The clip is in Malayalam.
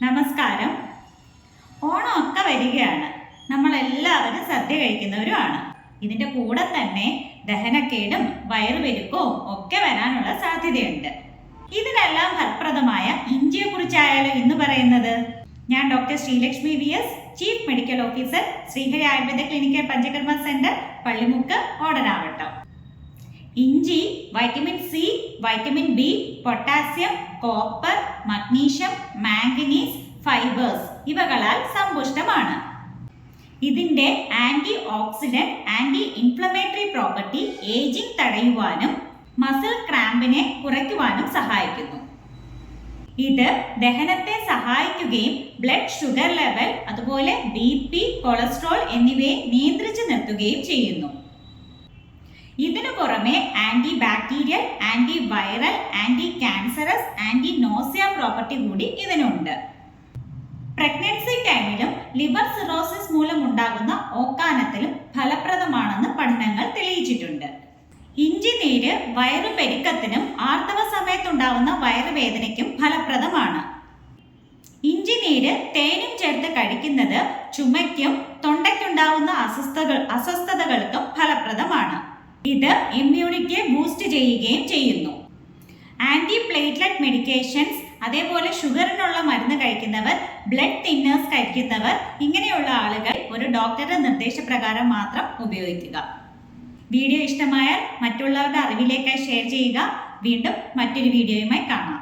നമസ്കാരം. ഓണമൊക്കെ വരികയാണ്. നമ്മളെല്ലാവരും സദ്യ കഴിക്കുന്നവരുമാണ്. ഇതിൻ്റെ കൂടെ തന്നെ ദഹനക്കേടും വയറുപെരുക്കവും ഒക്കെ വരാനുള്ള സാധ്യതയുണ്ട്. ഇതിനെല്ലാം ഫലപ്രദമായ ഇഞ്ചിയെക്കുറിച്ചായാലോ ഇന്ന് പറയുന്നത്. ഞാൻ doctor Sreelakshmi VS, chief medical officer, Sreehari Ayurveda clinical Panchakarma centre, Pallimukku, Odanavattom. ഇഞ്ചി vitamin C, vitamin B, potassium, copper, magnesium, manganese, fibres ഇവകളാൽ സമ്പുഷ്ടമാണ്. ഇതിൻ്റെ antioxidant, anti inflammatory property ageing തടയുവാനും മസിൽ ക്രാമ്പിനെ കുറയ്ക്കുവാനും സഹായിക്കുന്നു. ഇത് ദഹനത്തെ സഹായിക്കുകയും ബ്ലഡ് ഷുഗർ ലെവൽ, അതുപോലെ BP, കൊളസ്ട്രോൾ എന്നിവയെ നിയന്ത്രിച്ചു നിർത്തുകയും ചെയ്യുന്നു. ഇതിനു പുറമെ antibacterial, antiviral, anti cancerous, anti nausea property കൂടി ഇതിനുണ്ട്. പ്രഗ്നൻസി ടൈമിലും ലിവർ സിറോസിസ് മൂലം ഉണ്ടാകുന്ന ഓക്കാനത്തിലും ഫലപ്രദമാണെന്ന് പഠനങ്ങൾ തെളിയിച്ചിട്ടുണ്ട്. ഇഞ്ചി നീര് വയറുപെരുക്കത്തിനും ആർത്തവ സമയത്തുണ്ടാകുന്ന വയറുവേദനയ്ക്കും ഫലപ്രദമാണ്. ഇഞ്ചി നീര് തേനും ചേർത്ത് കഴിക്കുന്നത് ചുമയ്ക്കും തൊണ്ടയ്ക്കുണ്ടാകുന്ന അസ്വസ്ഥതകൾക്കും ഫലപ്രദമാണ്. ഇത് ഇമ്മ്യൂണിറ്റിയെ ബൂസ്റ്റ് ചെയ്യുകയും ചെയ്യുന്നു. ആൻറ്റി പ്ലേറ്റ്ലെറ്റ് മെഡിക്കേഷൻസ്, അതേപോലെ ഷുഗറിനുള്ള മരുന്ന് കഴിക്കുന്നവർ, ബ്ലഡ് തിന്നേഴ്സ് കഴിക്കുന്നവർ, ഇങ്ങനെയുള്ള ആളുകൾ ഒരു ഡോക്ടറുടെ നിർദ്ദേശപ്രകാരം മാത്രം ഉപയോഗിക്കുക. വീഡിയോ ഇഷ്ടമായാൽ മറ്റുള്ളവരുടെ അറിവിലേക്കായി ഷെയർ ചെയ്യുക. വീണ്ടും മറ്റൊരു വീഡിയോയുമായി കാണാം.